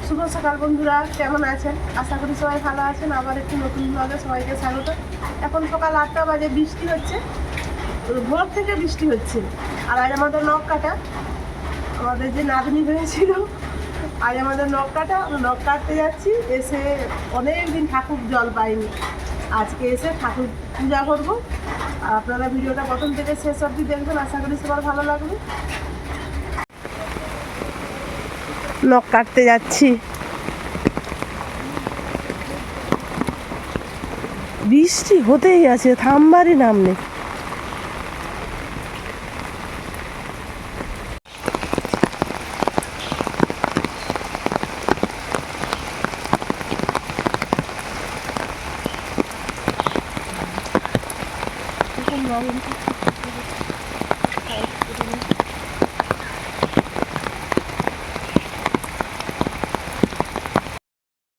শুভ সকাল বন্ধুরা, কেমন আছেন? আশা করি সবাই ভালো আছেন। আবার একটি নতুন ব্লগে সবাইকে স্বাগত। এখন সকাল 8টা বাজে, বৃষ্টি হচ্ছে, ভোর থেকে বৃষ্টি হচ্ছে। আর আজ আমাদের নখ কাটা, আমাদের যে নাতনি হয়েছিল, আজ আমাদের নখ কাটতে যাচ্ছি। এসে অনেক দিন ঠাকুর জল পাইনি, আজকে এসে ঠাকুর পূজা করবো। আর আপনারা ভিডিওটা প্রথম থেকে শেষ অবধি দেখবেন, আশা করি সবার ভালো লাগবে। নখ কাটতে যাচ্ছি, বৃষ্টি হতেই আছে, থামবারই নাম নেই।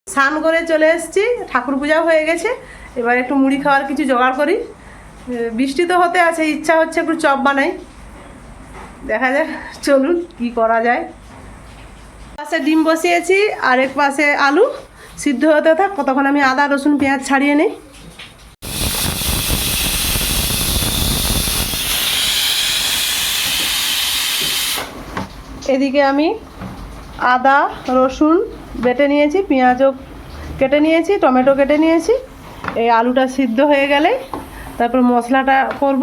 স্নান করে চলে এসেছি, ঠাকুর পূজা হয়ে গেছে। এবার একটু মুড়ি খাওয়ার কিছু জোগাড় করি। বৃষ্টি তো হতে আছে, ইচ্ছা হচ্ছে একটু চপ বানাই, দেখা যাক চলুন কি করা যায়। পাশে ডিম বসিয়েছি, আর এক পাশে আলু সিদ্ধ হতে থাক, কতক্ষণ আমি আদা রসুন পেঁয়াজ ছাড়িয়ে নিই। এদিকে আমি আদা রসুন বেটে নিয়েছি, পেঁয়াজও কেটে নিয়েছি, টমেটো কেটে নিয়েছি। এই আলুটা সিদ্ধ হয়ে গেলে তারপর মশলাটা করব।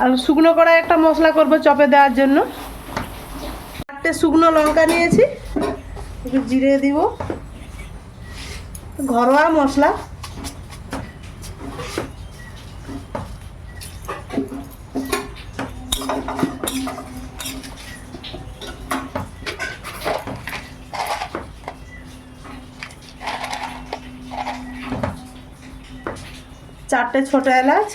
আর শুকনো কড়াই একটা মশলা করব চপে দেওয়ার জন্য। 4টে শুকনো লঙ্কা নিয়েছি, একটু জিরে দিব, ঘরোয়া মশলা। চারটে ছোট এলাচ,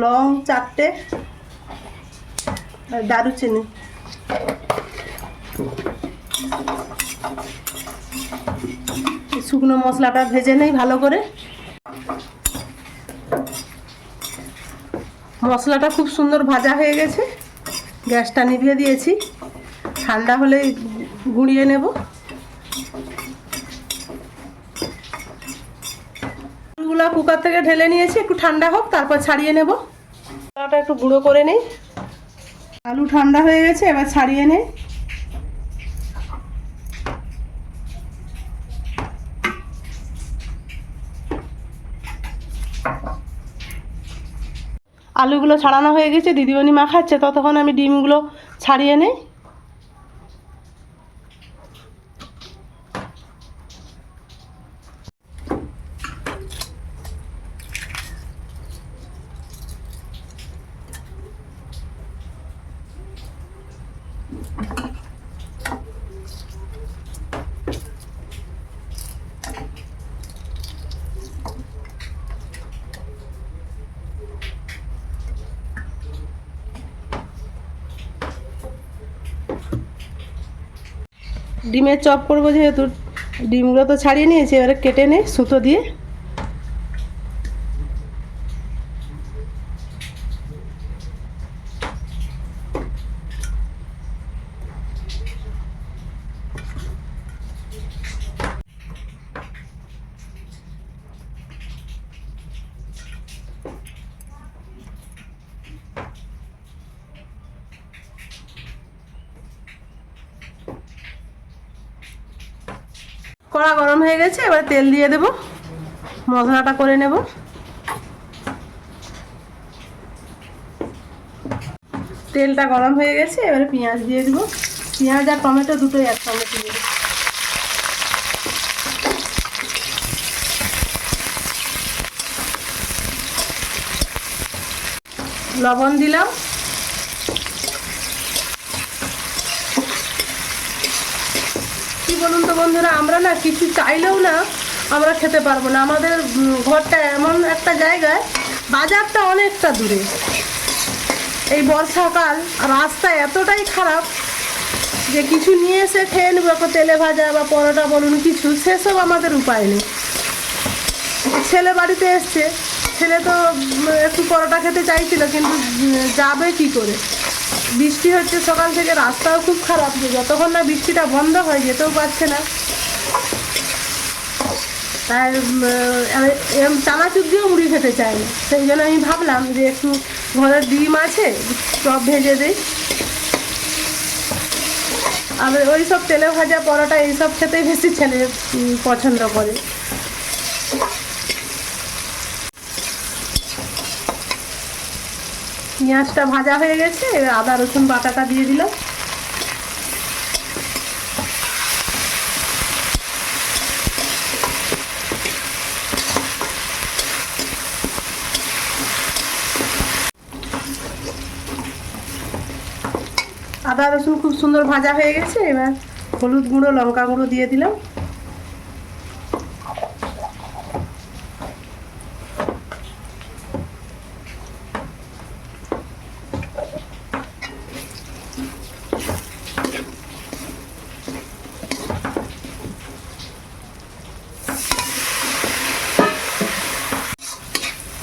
লং 4টে, আর দারুচিনি। শুকনো মশলাটা ভেজে নেই ভালো করে। মশলাটা খুব সুন্দর ভাজা হয়ে গেছে, গ্যাসটা নিভিয়ে দিয়েছি। ঠান্ডা হলেই গুঁড়িয়ে নেব। আলুগুলো কুকার থেকে ঢেলে নিয়েছি, একটু ঠান্ডা হোক তারপর ছাড়িয়ে নেব। মশলাটা একটু গুঁড়ো করে নেই। আলু ঠান্ডা হয়ে গেছে, এবার ছাড়িয়ে নেই। আলুগুলো ছাড়ানো হয়ে গেছে, দিদিমণি মাখাচ্ছে, ততক্ষণ আমি ডিমগুলো ছাড়িয়ে নেই। ডিমের চপ করবো যেহেতু, ডিমগুলো তো ছাড়িয়ে নিয়েছি, এবারে কেটে নেই সুতো দিয়ে। কড়া গরম হয়ে গেছে, এবার তেল দিয়ে দেব, মশলাটা করে নেব। তেলটা গরম হয়ে গেছে, এবারে পেঁয়াজ দিয়ে দেব। পেঁয়াজ আর টমেটো দুটোই একসঙ্গে দিয়ে দেব। লবণ দিলাম। কি বলুন তো বন্ধুরা, আমরা না কিছু চাইলেও না আমরা খেতে পারবো না। আমাদের ঘরটা এমন একটা জায়গায়, বাজারটা অনেকটা দূরে। এই বর্ষাকাল, রাস্তা এতটাই খারাপ যে কিছু নিয়ে এসে খেয়ে নেবো, একটা তেলে ভাজা বা পরোটা বলুন কিছু, সেসব আমাদের উপায় নেই। ছেলে বাড়িতে এসছে, ছেলে তো একটু পরোটা খেতে চাইছিল, কিন্তু যাবে কি করে। বৃষ্টি হচ্ছে সকাল থেকে, রাস্তাও খুব খারাপ, যে যতক্ষণ না বৃষ্টিটা বন্ধ হয় যেতেও পারছে না। তাই এরকম চানাচুর দিয়েও মুড়ি খেতে চাই না, সেই জন্য আমি ভাবলাম যে একটু ঘরের ডিম আছে, চপ ভেজে দিই। আর ওই সব তেলে ভাজা পরোটা এইসব খেতেই বেশি ছেলে পছন্দ করে। পেঁয়াজটা ভাজা হয়ে গেছে, এবার আদা রসুন বাটাটা দিয়ে দিলাম। আদা রসুন খুব সুন্দর ভাজা হয়ে গেছে, এবার হলুদ গুঁড়ো লঙ্কা গুঁড়ো দিয়ে দিলাম।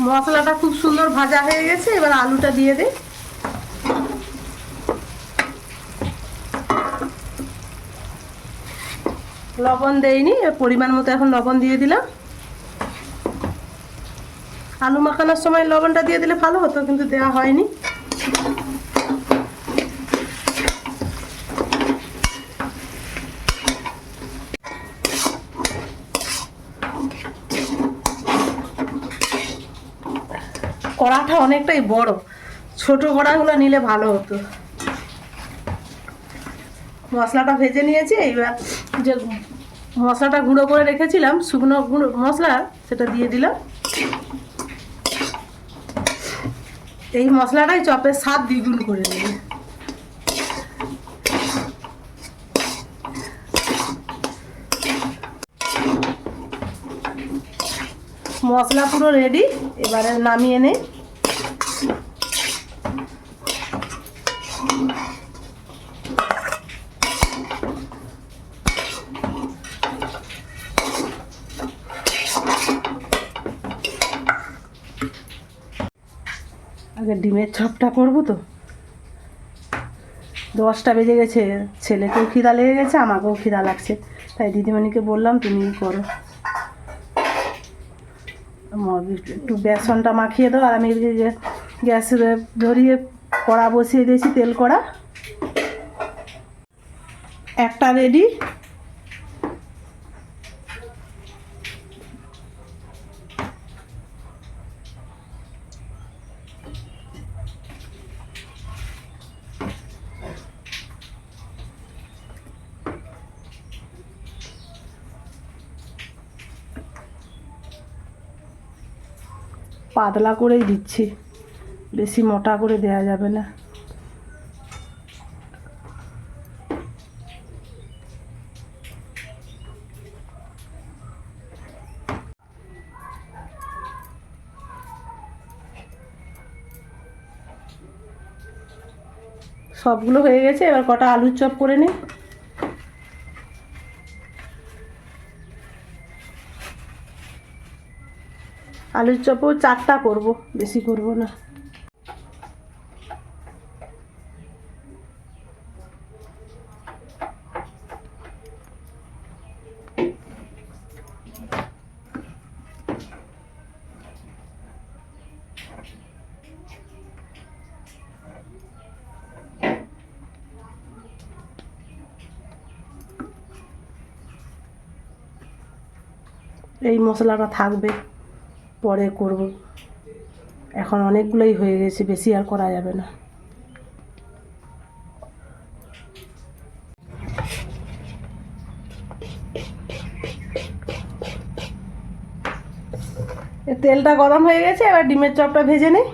মশলাটা খুব সুন্দর ভাজা হয়ে গেছে, এবার আলুটা দিয়ে দিই। লবণ দেইনি, পরিমাণ মতো এখন লবণ দিয়ে দিলাম। আলু মাখানোর সময় লবণটা দিয়ে দিলে ভালো হতো, কিন্তু দেওয়া হয়নি। কড়াটা অনেকটাই বড়, ছোট কড়াগুলো নিলে ভালো হতো। মশলাটা ভেজে নিয়েছি, এইবার যে মশলাটা গুঁড়ো করে রেখেছিলাম, শুকনো গুঁড়ো মশলা, সেটা দিয়ে দিলাম। এই মশলাটাই চপের স্বাদ দ্বিগুণ করে দেবে। মশলা পুরো রেডি, এবারে নামিয়ে নেই। আগে ডিমের চপটা করবো তো, 10টা বেজে গেছে, ছেলেকেও খিদা লেগে গেছে, আমাকেও খিদা লাগছে, তাই দিদিমণিকে বললাম তুমি করো, একটু বেসনটা মাখিয়ে দাও। আর আমি গ্যাস ধরিয়ে কড়া বসিয়ে দিয়েছি, তেল কড়া একটা রেডি। পাতলা করেই দিচ্ছি, বেশি মোটা করে দেয়া যাবে না। সবগুলো হয়ে গেছে, এবার কটা আলুর চপ করে নিই। আলুর চপও 4টা করব, বেশি করব না। এই মশলাটা থাকবে, পরে করব, এখন অনেকগুলোই হয়ে গেছে, বেশি আর করা যাবে না। তেলটা গরম হয়ে গেছে, এবার ডিমের চপটা ভেজে নিই।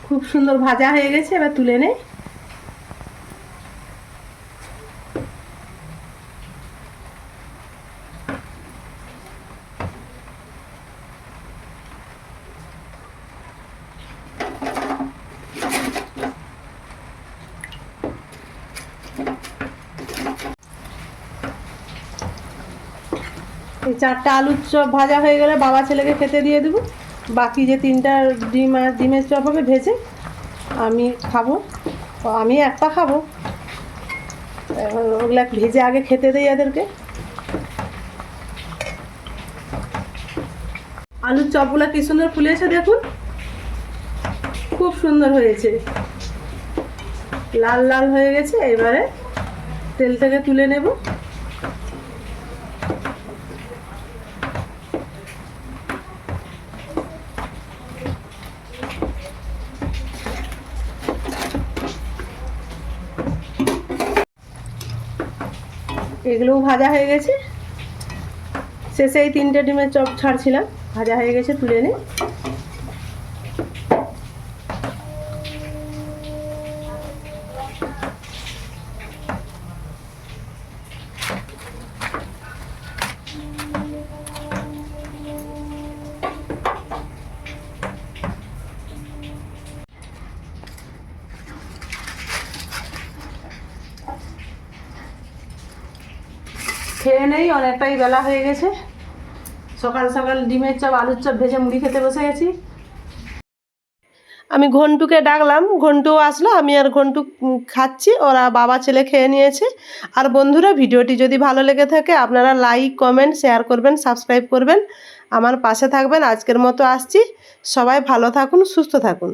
খুব সুন্দর ভাজা হয়ে গেছে, এবার তুলে নেই। এই 4টা আলুর চপ ভাজা হয়ে গেলে বাবা ছেলেকে খেতে দিয়ে দেবো। বাকি যে 3টা ডিম আর ডিমের চপ হবে ভেজে আমি খাবো, আমি একটা খাবো। ওগুলা ভেজে আগে খেতে দেই এদেরকে। আলুর চপগুলো কি সুন্দর ফুলেছে দেখুন, খুব সুন্দর হয়েছে, লাল লাল হয়ে গেছে। এবারে তেল থেকে তুলে নেব। এগুলোও ভাজা হয়ে গেছে। শেষে এই 3টে ডিমের চপ ছাড়ছিলাম, ভাজা হয়ে গেছে, তুলে নিই। খেয়ে নেই, অনেকটাই বেলা হয়ে গেছে। সকাল সকাল ডিমের চপ আলুর চপ ভেজে মুড়ি খেতে বসে গেছি। আমি ঘন্টুকে ডাকলাম, ঘন্টুও আসলো, আমি আর ঘন্টু খাচ্ছি, ওরা বাবা ছেলে খেয়ে নিয়েছে। আর বন্ধুরা, ভিডিওটি যদি ভালো লেগে থাকে আপনারা লাইক কমেন্ট শেয়ার করবেন, সাবস্ক্রাইব করবেন, আমার পাশে থাকবেন। আজকের মতো আসছি, সবাই ভালো থাকুন, সুস্থ থাকুন।